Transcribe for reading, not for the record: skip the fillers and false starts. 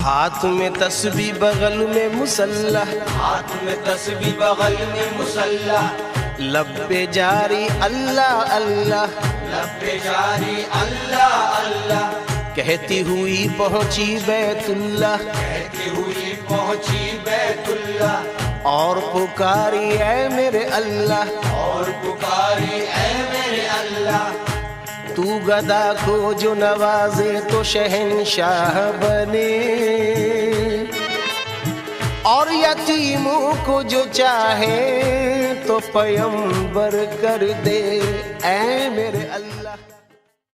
हाथ में तस्बीह बगल में मुसल्ला, हाथ में तस्बीह बगल में मुसल्ला, लब पे जारी अल्लाह अल्लाह, लब पे जारी अल्लाह अल्लाह, कहती हुई पहुंची बैतुल्लाह, कहती हुई पहुंची बैतुल्लाह, और पुकारी ऐ मेरे अल्लाह, और पुकारी ऐ मेरे अल्लाह। तू गदा को जो नवाजे तो शहंशाह बने, और यतीमों को जो चाहे तो पैगंबर कर दे ऐ मेरे अल्लाह।